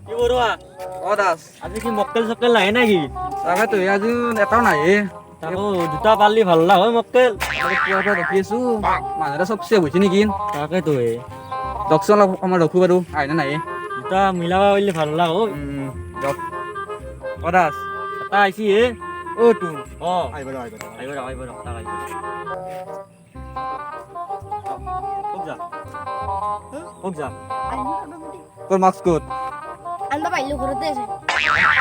কি বৰুৱা অ দাস আজি কি মক্কেল চক্কেল নাহে নেকি? তাকেতো আজি এটাও নাই তাকো দুটা পালি ভাল না হয় মক্কেল। পুৱাৰ পৰা ৰখি আছো মানুহৰে চব চেভ হৈছে নেকি তাকেতো দকচোন অলপ সময় ৰখো বাৰু আহে নাই দুটা মিলাবা পাৰিলে ভাল না হয়। দক অ দাস এটা আইছি অ তো অ আহিব আহিব তাক আহিব ক'ত যা তোৰ মাস্ক ক'ত আনবা পাইলো ঘৰতে আছে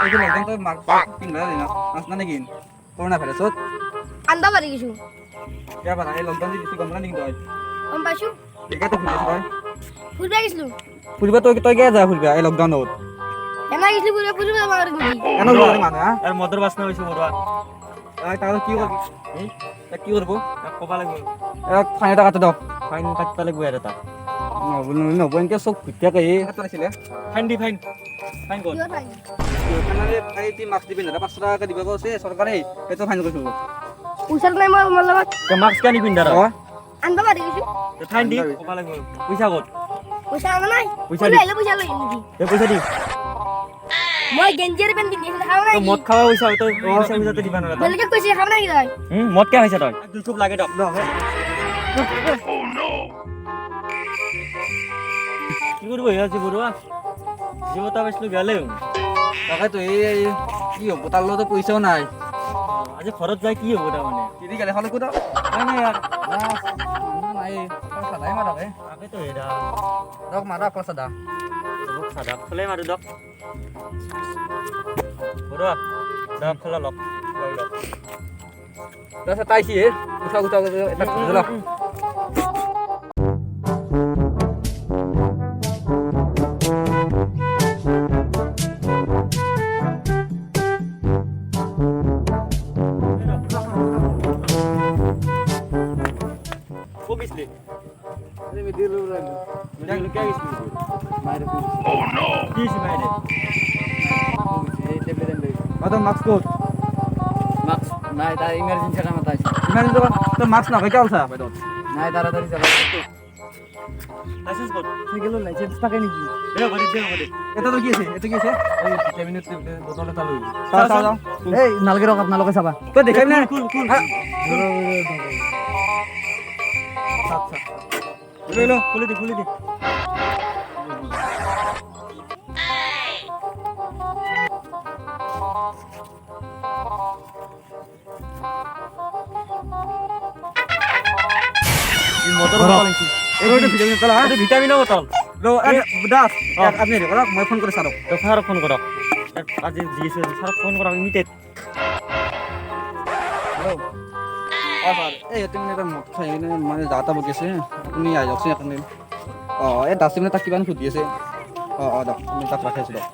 এইটো লকডাউন তই মাস্ক পিন্ধবা দিনা নাচনা নেকি কৰোণা ভাইৰাছত আনবা পাৰি কিছু কিয় পাৰা এই লকডাউন দিছি গম না নেকি তই গম পাইছো একাতে ফুৰি আছ তই ফুৰবা গেছলো ফুৰিবা তই তই কিয় যা ফুৰিবা এই লকডাউনত এনা গেছলো ফুৰবা যাব আৰু গুটি এনে যোৱা মানুহ হা আৰু মদৰ বাসনা হৈছে বৰুৱা তাৰ কি কৰবি কি কৰব ক'বা লাগিব ফাইন এটা কাটি দিয়ক ফাইন কাটবা লাগিব আৰু এটা নহ'ব এনেকৈ চব ঘুটিয়াকে আছিলে ফাইন দি ফাইন ফাইন ক'ত কিহৰ ফাইন মাস্ক দি পিন্ধা 500 টকা দিব কৈছে চৰকাৰে সেইটো ফাইন কৰিছো পইচা নাই মোৰ লগত তে মাস্ক কানি পিন্ধা ৰ আনবা পাৰি কিছু ফাইন দি ক'বা লাগিব পইচা ক'ত পইচা আনা নাই পইচা দি আহিলে পইচা লৈ নেকি তে পইচা দি মই গেঞ্জিৰ পেন পিন্ধি খাও নাই তই মদ খাৱা পইচা তই পইচাটো দিবা নোৱাৰা বেলেগে কৈছে খাও নাই তই মদ কিয় খাইছা তই দুই খুব লাগে দক কি কৰিব আজি বৰুৱা জীৱতা পাইছিলো গেলে তাকেতো এই কি হ'ব তাৰ লগতো পইচাও নাই আজি ঘৰত যাই কি হ'ব তাৰমানে কিদি গালি খালে ক'ত নাই নাই ইয়াৰ নাই সাদাই মাৰক তাকেতো এৰা দক মাৰা আকৌ সাদা সাদা খোলাই মাৰো দক বৰুৱা দক খোলা লক লৈ লক তাৰপিছত তাইছি উঠা এটা ধৰক Obviously. আমি দিলো Mira lo que hay es মাইরে কি সিমাইরে এই টেবলেট এনে আদা মাস্ক কোট মাস্ক নাই তার ইমার্জেন্সি কাম আছে ইমার্জেন্সি তো মাস্ক না কইতা আলছা বাইদ নাই তাড়াতাড়ি যাবা লাইসেন্স কোড সেগুলো লাইসেন্স থাকে নাকি দেও বড়ি এটা তো কি আছে এই ভিটামিনের বোতলে চালু চাও চাও এই নালগে রক আপনালকে চাবা তো দেখাই না কুল আচ্ছা লো খুলে দি মোটর বলাইছি এই ভিটামিন তলা এটা ভিটামিন বোতল লো দাস আপনি রে করক মই ফোন করে সারক তো স্যার ফোন করো আজি দিয়েছে স্যার ফোন করো ইমিডিয়েট হ্যালো স্যার এই তুমি এটা মত খাই মানে যাতা বকেছে আপনি আই যাওক এখানে এই ডাস্টবিনে তাক কিমান খুদি আছে দাও আমি তাক রাখাইছো দাও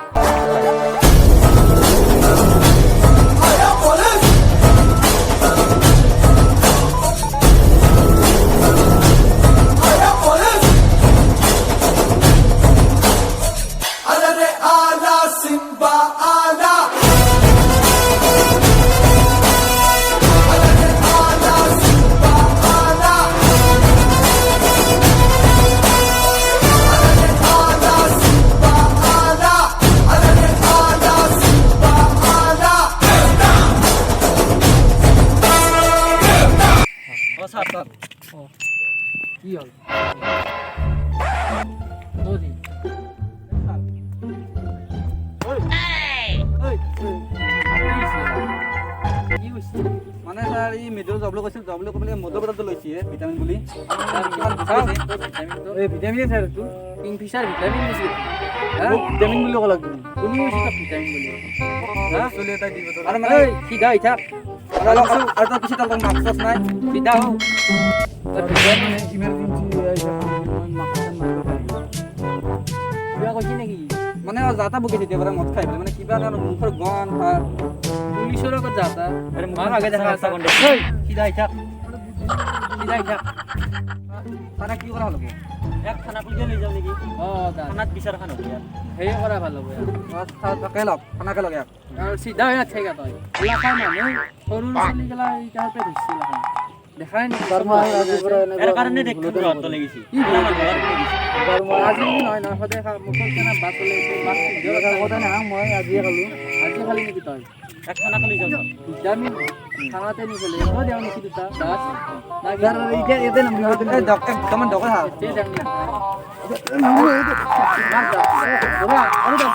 স্যার কি হল নদী মানে স্যার এই মেডিকেল জবলে কৈছিল জবলে কবলে মদৰ বটলটো লৈছি ভিটামিন বুলি এই ভিটামিন স্যার তো কিংফিশার ভিটামিন দিছে হ্যাঁ ভিটামিন বলে কলা তুমি সেটা ভিটামিন বলে হ্যাঁ চলে তাই দিব তো আৰু মানে সিধা ইথা আৰু তো কিছু তলক মাস্ক নাই সিধা হও ভিটামিন ইমার্জেন্সি আইছা মাস্ক মারবা পারি কিবা কইছি নাকি মানে যাতা বকে তেতিয়া পৰা মদ খাই মানে কিবা কাৰণ মুখৰ গন পুলিশেৰ লগত যাতা আৰে মাৰ আগে দেখা ৰাস্তা কোনটা এই সিধা ইথা তাৰা কি কৰা হ'ব এক খানা কুলকে লৈ যাও নেকি ও দা খানাত বিচাৰ খানা ইয়াৰ হেই করা ভালো বয়া তাকে লগ খানাকে লগে আর সিধা হয়ে আছে গা তুই এলাকা মানে সরু ছেলে গেলা এই কাপে দিছিল দেখাই নি এর কারণে দেখতে রত লেগেছি কি বলছিস? আজি বুলি নহয় নহয় সদায় খা মোক কেনে বাছ হ'লে মাছ কথা নাই মই আজিয়ে খালোঁ আজি খালি নেকি তই এক খানা খালি যাওঁ ভিটামিন খানাতে নিফেলে একো দেও নেকি দুটা বাছ না যাৰ এতিয়া ইয়াতে নামিব এই দুটামান দৰকাৰ হা তে দেও নেকি মাৰ যা বলা আৰু দা